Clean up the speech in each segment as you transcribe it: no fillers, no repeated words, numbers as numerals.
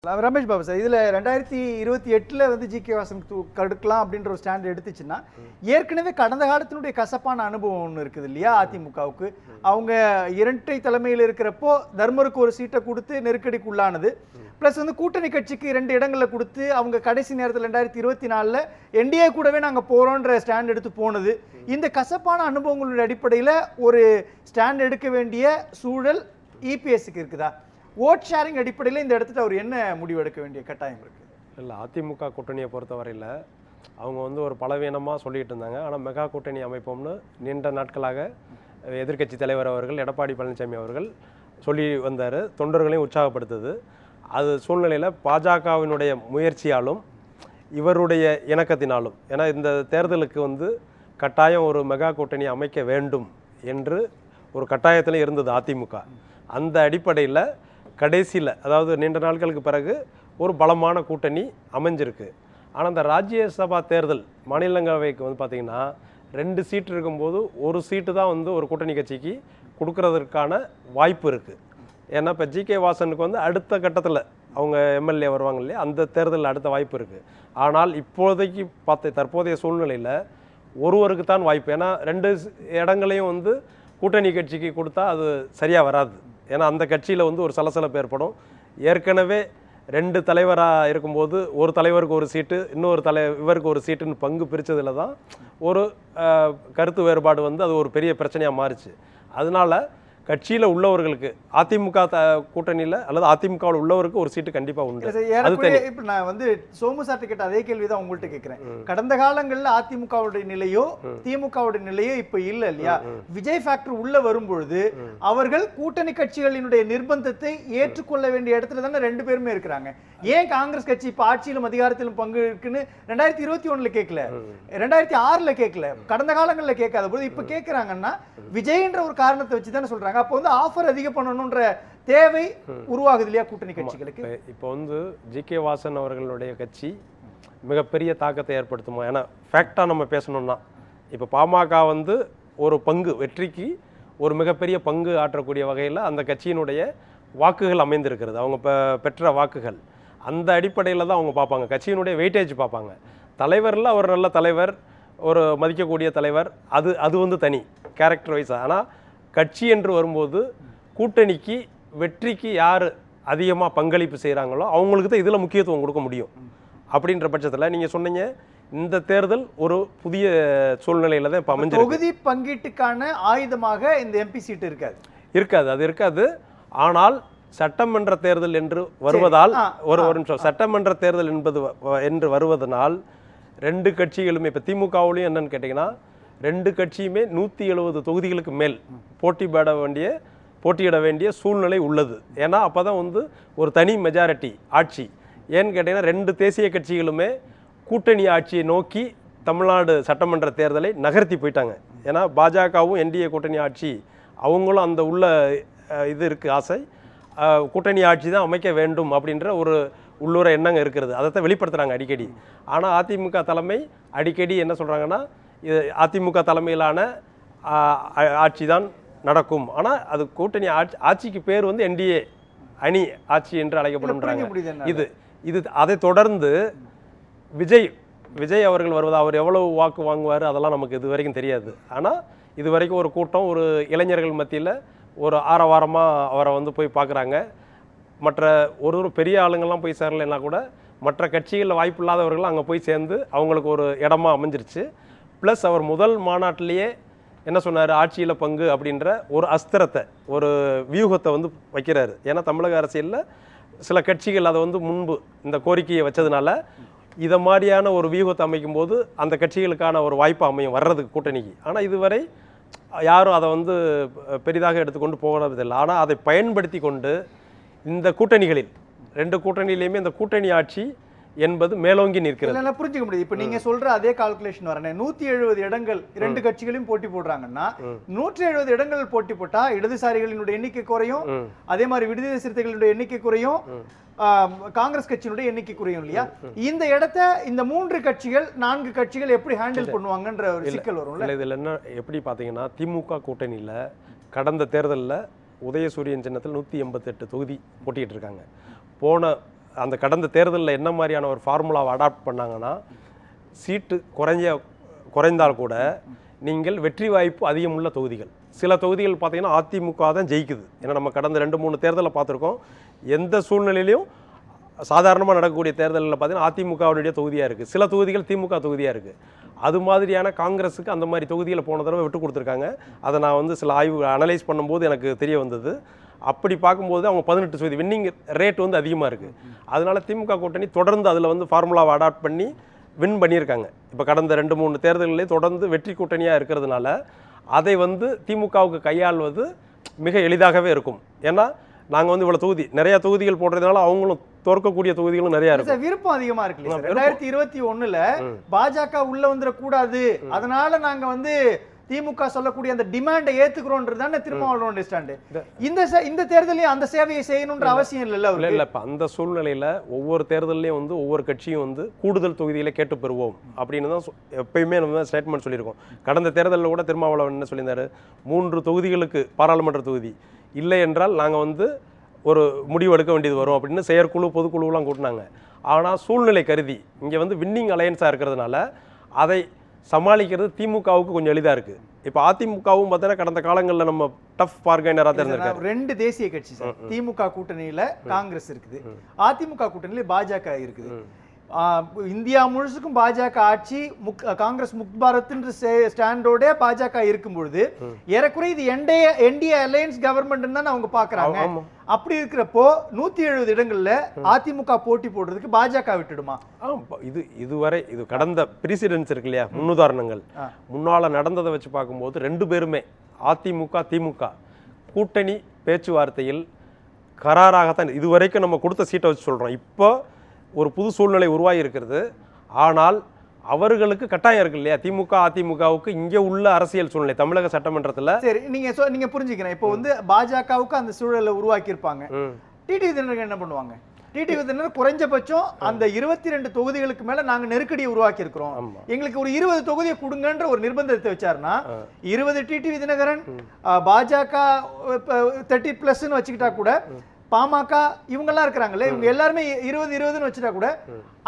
Ramesh Babu sir, இதில் 2028 வந்து G K. Vasan கடுக்கலாம் அப்படின்ற ஒரு ஸ்டாண்ட் எடுத்துச்சுன்னா, ஏற்கனவே கடந்த காலத்தினுடைய கசப்பான அனுபவம் ஒன்று இருக்குது இல்லையா அதிமுகவுக்கு. அவங்க இரட்டை தலைமையில் இருக்கிறப்போ தர்மருக்கு ஒரு சீட்டை கொடுத்து நெருக்கடிக்கு உள்ளானது. ப்ளஸ் வந்து கூட்டணி கட்சிக்கு 2 இடங்களில் கொடுத்து அவங்க கடைசி நேரத்தில் 2024 என்டிஏ கூடவே நாங்கள் போகிறோன்ற ஸ்டாண்ட் எடுத்து போனது. இந்த கசப்பான அனுபவங்களுடைய அடிப்படையில் ஒரு ஸ்டாண்ட் எடுக்க வேண்டிய சூழல் இபிஎஸ்க்கு இருக்குதா? ஓட் ஷேரிங் அடிப்படையில் இந்த இடத்துல அவர் என்ன முடிவு எடுக்க வேண்டிய கட்டாயம் இருக்குது? இல்லை, அதிமுக கூட்டணியை பொறுத்தவரையில் அவங்க வந்து ஒரு பலவீனமாக சொல்லிகிட்டு இருந்தாங்க. ஆனால் மெகா கூட்டணி அமைப்போம்னு நீண்ட நாட்களாக எதிர்க்கட்சி தலைவர் அவர்கள் எடப்பாடி பழனிசாமி அவர்கள் சொல்லி வந்தார். தொண்டர்களையும் உற்சாகப்படுத்துது. அது சூழ்நிலையில் பாஜகவினுடைய முயற்சியாலும் இவருடைய இணக்கத்தினாலும், ஏன்னா இந்த தேர்தலுக்கு வந்து கட்டாயம் ஒரு மெகா கூட்டணி அமைக்க வேண்டும் என்று ஒரு கட்டாயத்தில் இருந்தது அதிமுக. அந்த அடிப்படையில் கடைசியில், அதாவது நீண்ட நாட்களுக்கு பிறகு ஒரு பலமான கூட்டணி அமைஞ்சிருக்கு. ஆனால் அந்த ராஜ்யசபா தேர்தல் மாநிலங்களவைக்கு வந்து பார்த்திங்கன்னா 2 சீட்டு இருக்கும்போது ஒரு சீட்டு தான் வந்து ஒரு கூட்டணி கட்சிக்கு கொடுக்கறதுக்கான வாய்ப்பு இருக்குது. ஏன்னா இப்போ ஜி.கே. வாசனுக்கு வந்து அடுத்த கட்டத்தில் அவங்க எம்எல்ஏ வருவாங்க இல்லையா, அந்த தேர்தலில் அடுத்த வாய்ப்பு இருக்குது. ஆனால் இப்போதைக்கு தற்போதைய சூழ்நிலையில் ஒருவருக்கு தான் வாய்ப்பு. ஏன்னா 2 இடங்களையும் வந்து கூட்டணி கட்சிக்கு கொடுத்தா அது சரியாக வராது. ஏன்னா அந்த கட்சியில் வந்து ஒரு சலசலப்பு ஏற்படும். ஏற்கனவே 2 தலைவராக இருக்கும்போது ஒரு தலைவருக்கு ஒரு சீட்டு, இன்னொரு இவருக்கு ஒரு சீட்டுன்னு பங்கு பிரித்ததில் தான் ஒரு கருத்து வேறுபாடு வந்து அது ஒரு பெரிய பிரச்சனையாக மாறிச்சு. அதனால கட்சியில் உள்ளவர்களுக்கு அதிமுக கூட்டணியில் அல்லது அதிமுகவில் உள்ளவருக்கு ஒரு சீட்டு கண்டிப்பாக உண்டு. இப்போ நான் வந்து சோமு சார் கேட்ட அதே கேள்வி தான் உங்கள்கிட்ட கேட்குறேன். கடந்த காலங்களில் அதிமுகவுடைய நிலையோ திமுகவுடைய நிலையோ இப்போ இல்லை இல்லையா? விஜய் ஃபேக்டர் உள்ள வரும்பொழுது அவர்கள் கூட்டணி கட்சிகளினுடைய நிர்பந்தத்தை ஏற்றுக்கொள்ள வேண்டிய இடத்துல தானே 2 பேருமே இருக்கிறாங்க. ஏன் காங்கிரஸ் கட்சி இப்போ ஆட்சியிலும் அதிகாரத்திலும் பங்கு இருக்குன்னு 2021 கேட்கல, 2006 கேட்கல, கடந்த காலங்களில் கேட்காத போது இப்போ கேட்குறாங்கன்னா விஜய்ன்ற ஒரு காரணத்தை வச்சு தானே சொல்றாங்க. அப்போ வந்து ஆஃபர் அதிகம் பண்ணணும்ன்ற தேவை உருவாகுது இல்லையா கூட்டணி கட்சிகளுக்கு? இப்போ வந்து ஜி.கே. வாசன் அவர்களுடைய கட்சி மிகப்பெரிய தாக்கத்தை ஏற்படுத்துமா? ஏன்னா ஃபேக்டாக நம்ம பேசணும்னா இப்போ பாமக வந்து ஒரு பங்கு வெற்றிக்கு ஒரு மிகப்பெரிய பங்கு ஆற்றக்கூடிய வகையில் அந்த கட்சியினுடைய வாக்குகள் அமைந்திருக்கிறது. அவங்க பெற்ற வாக்குகள் அந்த அடிப்படையில் தான் அவங்க பார்ப்பாங்க. கட்சியினுடைய வெயிட்டேஜ் பார்ப்பாங்க. தலைவரில் அவர் நல்ல தலைவர், ஒரு மதிக்கக்கூடிய தலைவர், அது வந்து தனி கேரக்டர் வைஸாக. ஆனால் கட்சி என்று வரும்போது கூட்டணிக்கு வெற்றிக்கு யார் அதிகமாக பங்களிப்பு செய்கிறாங்களோ அவங்களுக்கு தான் இதில் முக்கியத்துவம் கொடுக்க முடியும். அப்படின்ற பட்சத்தில் நீங்கள் சொன்னீங்க இந்த தேர்தல் ஒரு புதிய சூழ்நிலையில் தான் இப்போ அமைஞ்சிருக்கு. தொகுதி பங்கீட்டுக்கான ஆயுதமாக இந்த எம்பி சீட்டு இருக்காது. அது இருக்காது. ஆனால் சட்டமன்ற தேர்தல் என்று வருவதால் ஒரு நிமிஷம், சட்டமன்ற தேர்தல் என்று வருவதனால் 2 கட்சிகளுமே இப்போ திமுகவுலையும் என்னன்னு கேட்டிங்கன்னா 2 கட்சியுமே 170 தொகுதிகளுக்கு மேல் போட்டியிட வேண்டிய சூழ்நிலை உள்ளது. ஏன்னா அப்போ தான் வந்து ஒரு தனி மெஜாரிட்டி ஆட்சி. ஏன்னு கேட்டிங்கன்னா 2 தேசிய கட்சிகளுமே கூட்டணி ஆட்சியை நோக்கி தமிழ்நாடு சட்டமன்ற தேர்தலை நகர்த்தி போயிட்டாங்க. ஏன்னா பாஜகவும் என்டிஏ கூட்டணி ஆட்சி அவங்களும் அந்த உள்ள இது இருக்குது, ஆசை கூட்டணி ஆட்சி தான் அமைக்க வேண்டும் அப்படின்ற ஒரு உள்ளூர எண்ணங்க இருக்கிறது. அதைத்தான் வெளிப்படுத்துகிறாங்க அடிக்கடி. ஆனால் அதிமுக தலைமை அடிக்கடி என்ன சொல்கிறாங்கன்னா இது அதிமுக தலைமையிலான ஆட்சி தான் நடக்கும். ஆனால் அது கூட்டணி ஆட்சிக்கு பேர் வந்து என்டிஏ அணி ஆட்சி என்று அழைக்கப்படும்ன்றாங்க. இது அதை தொடர்ந்து விஜய் அவர்கள் வருவது, அவர் எவ்வளவு வாக்கு வாங்குவார் அதெல்லாம் நமக்கு இது வரைக்கும் தெரியாது. ஆனால் இது வரைக்கும் ஒரு கூட்டம், ஒரு இளைஞர்கள் மத்தியில் ஒரு ஆரவாரமாக அவரை வந்து போய் பார்க்குறாங்க. மற்ற ஒரு பெரிய ஆளுங்கள்லாம் போய் சேரலைன்னா கூட மற்ற கட்சிகளில் வாய்ப்பு இல்லாதவர்கள் அங்கே போய் சேர்ந்து அவங்களுக்கு ஒரு இடமா அமைஞ்சிருச்சு. ப்ளஸ் அவர் முதல் மாநாட்டிலேயே என்ன சொன்னார், ஆட்சியில் பங்கு அப்படின்ற ஒரு அஸ்திரத்தை, ஒரு வியூகத்தை வந்து வைக்கிறாரு. ஏன்னா தமிழக அரசியலில் சில கட்சிகள் அதை வந்து முன்பு இந்த கோரிக்கையை வச்சதுனால இதை மாதிரியான ஒரு வியூகத்தை அமைக்கும் போது அந்த கட்சிகளுக்கான ஒரு வாய்ப்பு அமையும் வர்றதுக்கு கூட்டணிக்கு. ஆனால் இதுவரை யாரும் அதை வந்து பெரிதாக எடுத்துக்கொண்டு போகிறதில்லை. ஆனால் அதை பயன்படுத்தி கொண்டு இந்த கூட்டணிகளில் 2 கூட்டணியிலையுமே இந்த கூட்டணி ஆட்சி என்பது மேலோங்கி நிற்கிறது. புரிஞ்சுக்க முடியுது. இப்ப நீங்க சொல்ற அதே கால்குலேஷன் வரேன். 170 இடங்கள் 2 கட்சிகளையும் போட்டி போடுறாங்கன்னா 170 இடங்கள் போட்டி போட்டா இடதுசாரிகளினுடைய எண்ணிக்கை குறையும், அதே மாதிரி விடுதலை சிறுத்தைகளுடைய எண்ணிக்கை குறையும், காங்கிரஸ் கட்சியினுடைய எண்ணிக்கை குறையும் இல்லையா? இந்த இடத்தை இந்த 3 கட்சிகள் 4 கட்சிகள் எப்படி ஹேண்டில் பண்ணுவாங்கன்ற ஒரு சிக்கல் வரும். இதுல என்ன எப்படி பாத்தீங்கன்னா திமுக கூட்டணியில கடந்த தேர்தலில் உதயசூரியன் சின்னத்தில் 188 தொகுதி போட்டிட்டு இருக்காங்க. போன அந்த கடந்த தேர்தலில் என்ன மாதிரியான ஒரு ஃபார்முலாவை அடாப்ட் பண்ணாங்கன்னா, சீட்டு குறைந்தால் கூட நீங்கள் வெற்றி வாய்ப்பு அதிகமுள்ள தொகுதிகள், சில தொகுதிகள் பார்த்தீங்கன்னா அதிமுக தான் ஜெயிக்குது. ஏன்னா நம்ம கடந்த 2-3 தேர்தலில் பார்த்துருக்கோம். எந்த சூழ்நிலையிலையும் சாதாரணமாக நடக்கக்கூடிய தேர்தலில் பார்த்தீங்கன்னா அதிமுகவுடைய தொகுதியாக இருக்குது, சில தொகுதிகள் திமுக தொகுதியாக இருக்குது. அது மாதிரியான காங்கிரஸுக்கு அந்த மாதிரி தொகுதியில் போன தடவை விட்டு கொடுத்துருக்காங்க. அதை நான் வந்து சில ஆய்வு அனலைஸ் பண்ணும்போது எனக்கு தெரிய வந்தது. அப்படி பார்க்கும்போது அவங்க 18 தொகுதி வின்னிங் ரேட் வந்து அதிகமாக இருக்குது. அதனால திமுக கூட்டணி தொடர்ந்து அதில் வந்து ஃபார்முலாவை அடாப்ட் பண்ணி வின் பண்ணியிருக்காங்க. இப்போ கடந்த 2-3 தேர்தல்களே தொடர்ந்து வெற்றி கூட்டணியாக இருக்கிறதுனால அதை வந்து திமுகவுக்கு கையாள்வது மிக எளிதாகவே இருக்கும். ஏன்னா நாங்கள் வந்து இவ்வளோ நிறைய தொகுதிகள் போடுறதுனால அவங்களும் தோற்கக்கூடிய தொகுதிகளும் நிறைய இருக்கும். விருப்பம் அதிகமா இருக்கு. 2021 பாஜக உள்ள வந்துடக்கூடாது, அதனால நாங்க வந்து திமுக சொல்லக்கூடிய அந்த டிமாண்டை ஏத்துக்கிறோன்றது திருமாவளவனுடைய ஸ்டாண்டு. இந்த தேர்தலையும் அந்த சேவையை செய்யணும்ன்ற அவசியம் இல்ல. இப்ப அந்த சூழ்நிலையில ஒவ்வொரு தேர்தலையும் வந்து ஒவ்வொரு கட்சியும் வந்து கூடுதல் தொகுதியில கேட்டு பெறுவோம் அப்படின்னு தான் எப்பயுமே நம்ம ஸ்டேட்மெண்ட் சொல்லியிருக்கோம். கடந்த தேர்தலில் கூட திருமாவளவன் என்ன சொல்லியிருந்தாரு, 3 தொகுதிகளுக்கு பாராளுமன்ற தொகுதி இல்லை என்றால் நாங்க வந்து ஒரு முடிவு எடுக்க வேண்டியது வரும் அப்படின்னு செயற்குழு பொதுக்குழுலாம் கூட்டினாங்க. ஆனால் சூழ்நிலை கருதி இங்கே வந்து வின்னிங் அலையன்ஸாக இருக்கிறதுனால அதை சமாளிக்கிறது திமுகவுக்கு கொஞ்சம் எளிதாக இருக்குது. இப்போ அதிமுகவும் பார்த்தீங்கன்னா கடந்த காலங்களில் நம்ம டஃப் பார்கெய்னராக தெரிஞ்சிருக்காரு. 2 தேசிய கட்சி சார். திமுக கூட்டணியில் காங்கிரஸ் இருக்குது, அதிமுக கூட்டணியில் பாஜக இருக்குது. இந்தியா முழுசுக்கும் பாஜக ஆட்சி, காங்கிரஸ் முக் பாரத் ஸ்டாண்டோட பாஜக இருக்கும் பொழுது ஏறக்குறைய இது என்டிஏ அலையன்ஸ் கவர்மெண்ட் தான் அவங்க பாக்குறாங்க. அப்படி இருக்கிறப்போ 170 இடங்கள்ல அதிமுக போட்டி போடுறதுக்கு பாஜக விட்டுடுமா? இதுவரை கடந்த பிரசிடென்ஸ் இருக்கு இல்லையா, முன்னுதாரணங்கள் முன்னால நடந்ததை வச்சு பார்க்கும்போது 2 பேருமே அதிமுக திமுக கூட்டணி பேச்சுவார்த்தையில் கராராகத்தான் இதுவரைக்கும் நம்ம கொடுத்த சீட்டை வச்சு சொல்றோம். இப்போ ஒரு புது சூழ்நிலை உருவாகி இருக்கிறது. ஆனால் அவர்களுக்கு கட்டாயம் இருக்கு இல்லையா, திமுக அதிமுகவுக்கு இங்க உள்ள அரசியல் சூழ்நிலை தமிழக சட்டமன்றத்தில். சரி, நீங்க புரிஞ்சுக்கிறேன். இப்போ வந்து பாஜகவுக்கு அந்த சூழலை உருவாக்கி இருப்பாங்க. டிடிவி தினகரன் என்ன பண்ணுவாங்க? டிடிவி தினகரன் குறைஞ்சபட்சம் அந்த 22 தொகுதிகளுக்கு மேல நாங்க நெருக்கடியை உருவாக்கி இருக்கிறோம், எங்களுக்கு ஒரு 20 தொகுதியை கொடுங்கன்ற ஒரு நிர்பந்தத்தை வச்சாருன்னா 20 டிடிவி தினகரன், பாஜக 30+ வச்சுக்கிட்டா கூட பாமக இவங்கெல்லாம் இருக்கிறாங்களே, இவங்க எல்லாருமே 20-20ன்னு வச்சுட்டா கூட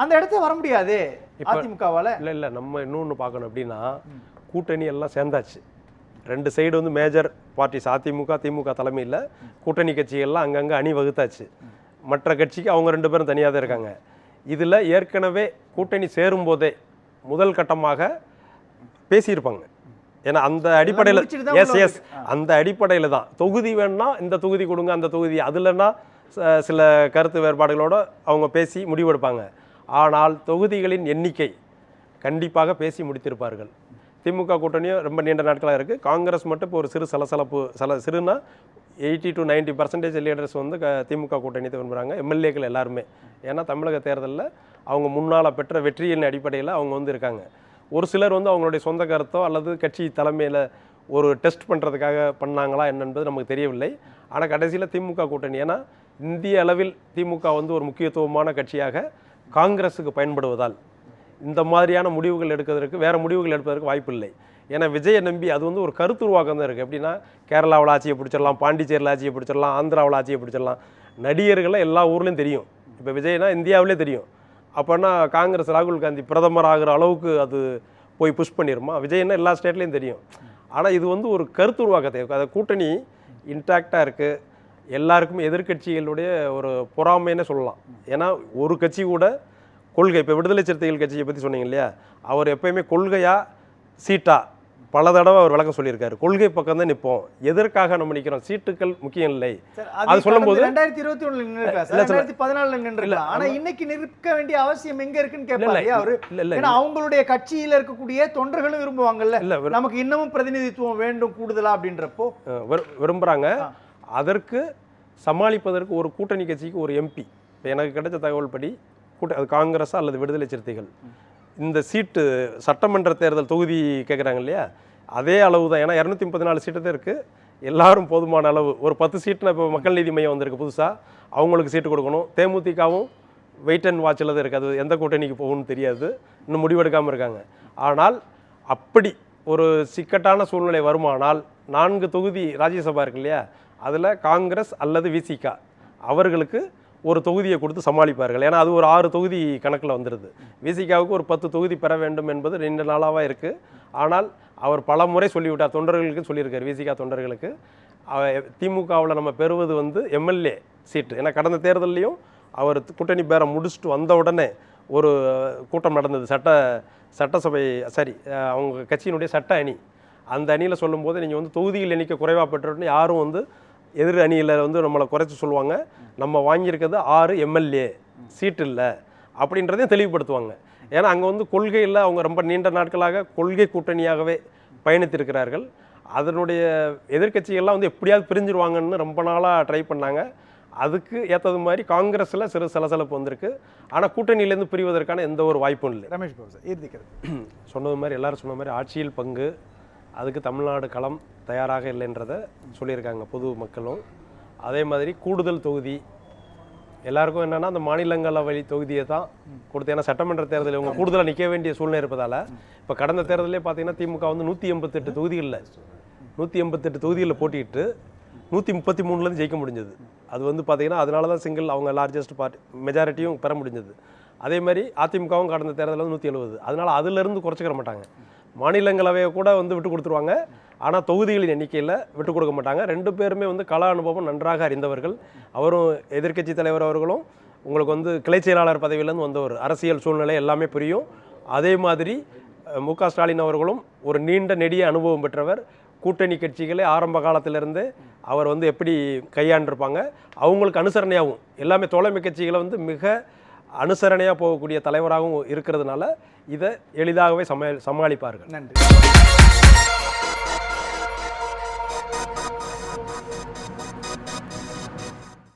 அந்த இடத்துல வர முடியாது அதிமுகவால. இல்ல நம்ம இன்னொன்னு பார்க்கணும். அப்படின்னா கூட்டணி எல்லாம் சேர்ந்தாச்சு, 2 சைடு வந்து மேஜர் பார்ட்டிஸ் அதிமுக திமுக தலைமையில் கூட்டணி கட்சிகள்லாம் அங்கங்கே அணி வகுத்தாச்சு. மற்ற கட்சிக்கு அவங்க 2 பேரும் தனியாக தான் இருக்காங்க. இதில் ஏற்கனவே கூட்டணி சேரும் போதே முதல் கட்டமாக பேசியிருப்பாங்க. ஏன்னா அந்த அடிப்படையில் அந்த அடிப்படையில் தான் தொகுதி வேணும்னா இந்த தொகுதி கொடுங்க, அந்த தொகுதி அதுலன்னா சில கருத்து வேறுபாடுகளோடு அவங்க பேசி முடிவெடுப்பாங்க. ஆனால் தொகுதிகளின் எண்ணிக்கை கண்டிப்பாக பேசி முடித்திருப்பார்கள். திமுக கூட்டணியும் ரொம்ப நீண்ட நாட்களாக இருக்குது. காங்கிரஸ் மட்டும் இப்போ ஒரு சிறு சிறுனா 80 to 90% லீடர்ஸ் வந்து திமுக கூட்டணியை விரும்புகிறாங்க, எம்எல்ஏக்கள் எல்லாருமே. ஏன்னா தமிழக தேர்தலில் அவங்க முன்னால் பெற்ற வெற்றியின் அடிப்படையில் அவங்க வந்து இருக்காங்க. ஒரு சிலர் வந்து அவங்களுடைய சொந்த கருத்தோ அல்லது கட்சி தலைமையில் ஒரு டெஸ்ட் பண்ணுறதுக்காக பண்ணாங்களா என்னன்றது நமக்கு தெரியவில்லை. ஆனால் கடைசியில் திமுக கூட்டணி, ஏன்னா இந்திய அளவில் திமுக வந்து ஒரு முக்கியத்துவமான கட்சியாக காங்கிரஸுக்கு பயன்படுவதால் இந்த மாதிரியான முடிவுகள் வேறு முடிவுகள் எடுப்பதற்கு வாய்ப்பு இல்லை. ஏன்னா விஜயை நம்பி அது வந்து ஒரு கருத்து உருவாக்கம் தான் இருக்குது. எப்படின்னா கேரளாவில் ஆட்சியை பிடிச்சிடலாம், பாண்டிச்சேரியில் ஆட்சியை பிடிச்சிடலாம், ஆந்திராவில் ஆட்சியை பிடிச்சிடலாம். நடிகர்களை எல்லா ஊர்லேயும் தெரியும். இப்போ விஜய்னா இந்தியாவிலே தெரியும். அப்போனா காங்கிரஸ் ராகுல் காந்தி பிரதமர் ஆகிற அளவுக்கு அது போய் புஷ் பண்ணிடுமா? விஜய்னா எல்லா ஸ்டேட்லேயும் தெரியும். ஆனால் இது வந்து ஒரு கருத்து உருவாக்கத்தை, அதை கூட்டணி இன்டாக்டாக இருக்குது. எல்லாருக்குமே எதிர்கட்சிகளுடைய ஒரு பொறாமைன்னு சொல்லலாம். ஏன்னா ஒரு கட்சி கூட கொள்கை, இப்போ விடுதலை சிறுத்தைகள் கட்சியை பற்றி சொன்னீங்க இல்லையா, அவர் எப்பயுமே கொள்கையா சீட்டா பல தடவை அவர் விளக்கம் சொல்லியிருக்காரு. கொள்கை பக்கம் தான் நிற்போம், எதற்காக நம்ம நிற்கிறோம், சீட்டுகள் முக்கியம் இல்லை. அது சொல்லும் போது 2021 ஆனா இன்னைக்கு நிற்க வேண்டிய அவசியம் எங்க இருக்குன்னு கேட்பாரு அவரு. அவங்களுடைய கட்சியில இருக்கக்கூடிய தொண்டர்களும் விரும்புவாங்கல்ல, நமக்கு இன்னமும் பிரதிநிதித்துவம் வேண்டும் கூடுதலா அப்படின்றப்போ விரும்புறாங்க. அதற்கு சமாளிப்பதற்கு ஒரு கூட்டணி கட்சிக்கு ஒரு எம்பி, எனக்கு கிடைச்ச தகவல் படி அது காங்கிரஸா அல்லது விடுதலை சிறுத்தைகள், இந்த சீட்டு சட்டமன்ற தேர்தல் தொகுதி கேட்குறாங்க இல்லையா, அதே அளவு தான். ஏன்னா 234 சீட்டு தான் இருக்குது, எல்லாரும் போதுமான அளவு. ஒரு 10 சீட்டுனா இப்போ மக்கள் நீதி மையம் வந்திருக்கு புதுசாக, அவங்களுக்கு சீட்டு கொடுக்கணும். தேமுதிகவும் வெயிட் அண்ட் வாட்சில் தான் இருக்குது, அது எந்த கூட்டணிக்கு போகணும்னு தெரியாது, இன்னும் முடிவெடுக்காமல் இருக்காங்க. ஆனால் அப்படி ஒரு சிக்கட்டான சூழ்நிலை வருமானால் 4 தொகுதி ராஜ்யசபா இருக்கு இல்லையா, அதில் காங்கிரஸ் அல்லது விசிகா அவர்களுக்கு ஒரு தொகுதியை கொடுத்து சமாளிப்பார்கள். ஏன்னா அது ஒரு 6 தொகுதி கணக்கில் வந்துடுது. விசிகாவுக்கு ஒரு 10 தொகுதி பெற வேண்டும் என்பது நீண்ட நாளாக இருக்குது. ஆனால் அவர் பல முறை சொல்லிவிட்டார், தொண்டர்களுக்கு சொல்லியிருக்கார், விசிகா தொண்டர்களுக்கு திமுகவில் நம்ம பெறுவது வந்து எம்எல்ஏ சீட்டு. ஏன்னா கடந்த தேர்தலையும் அவர் கூட்டணி பேரம் முடிச்சுட்டு வந்த உடனே ஒரு கூட்டம் நடந்தது, சட்டசபை அவங்க கட்சியினுடைய சட்ட அணி. அந்த அணியில் சொல்லும்போது நீங்கள் வந்து தொகுதிகள் எண்ணிக்கை குறைவாக பெற்றோன்னு யாரும் வந்து எதிர் அணியில் வந்து நம்மளை குறைச்சி சொல்லுவாங்க. நம்ம வாங்கியிருக்கிறது 6 எம்எல்ஏ சீட்டு இல்லை அப்படின்றதையும் தெளிவுபடுத்துவாங்க. ஏன்னா அங்கே வந்து கொள்கையில் அவங்க ரொம்ப நீண்ட நாட்களாக கொள்கை கூட்டணியாகவே பயணித்திருக்கிறார்கள். அதனுடைய எதிர்க்கட்சிகள்லாம் வந்து எப்படியாவது பிரிஞ்சிருவாங்கன்னு ரொம்ப நாளாக ட்ரை பண்ணாங்க. அதுக்கு ஏற்றது மாதிரி காங்கிரஸில் சிறு சலசலப்பு வந்திருக்கு. ஆனால் கூட்டணியிலேருந்து பிரிவதற்கான எந்த ஒரு வாய்ப்பும் இல்லை. ரமேஷ் பாபு சார் இறுதிக்கிறது சொன்னது மாதிரி எல்லாரும் சொன்ன மாதிரி ஆட்சியில் பங்கு, அதுக்கு தமிழ்நாடு களம் தயாராக இல்லைன்றதை சொல்லியிருக்காங்க பொது மக்களும். அதே மாதிரி கூடுதல் தொகுதி எல்லாருக்கும் என்னென்னா அந்த மாநிலங்களவை தொகுதியை தான் கொடுத்து, ஏன்னா சட்டமன்ற தேர்தலில் இவங்க கூடுதலாக நிற்க வேண்டிய சூழ்நிலை இருப்பதால் இப்போ கடந்த தேர்தலே பார்த்தீங்கன்னா திமுக வந்து 188 தொகுதிகளில் 188 தொகுதிகளில் போட்டிட்டு 133 ஜெயிக்க முடிஞ்சது. அது வந்து பார்த்தீங்கன்னா அதனால தான் சிங்கிள் அவங்க லார்ஜஸ்ட் பார்ட்டி மெஜாரிட்டியும் பெற முடிஞ்சது. அதே மாதிரி அதிமுகவும் கடந்த தேர்தலில் வந்து 170. அதனால் அதிலிருந்து குறைச்சிக்கிற மாட்டாங்க. மாநிலங்களவையை கூட வந்து விட்டு கொடுத்துருவாங்க. ஆனால் தொகுதிகளின் எண்ணிக்கையில் விட்டு கொடுக்க மாட்டாங்க. 2 பேருமே வந்து கள அனுபவம் நன்றாக அறிந்தவர்கள். அவரும் எதிர்க்கட்சி தலைவர் அவர்களும் உங்களுக்கு வந்து கிளை செயலாளர் பதவியிலேருந்து வந்தவர், அரசியல் சூழ்நிலை எல்லாமே புரியும். அதே மாதிரி மு.க. ஸ்டாலின் அவர்களும் ஒரு நீண்ட நெடிய அனுபவம் பெற்றவர். கூட்டணி கட்சிகளே ஆரம்ப காலத்திலிருந்து அவர் வந்து எப்படி கையாண்டிருப்பாங்க, அவங்களுக்கு அனுசரணையாகவும் எல்லாமே தோழமை கட்சிகளை வந்து மிக அனுசரணையாக போகக்கூடிய தலைவராகவும் இருக்கிறதுனால இதை எளிதாகவே சமாளிப்பார்கள். நன்றி.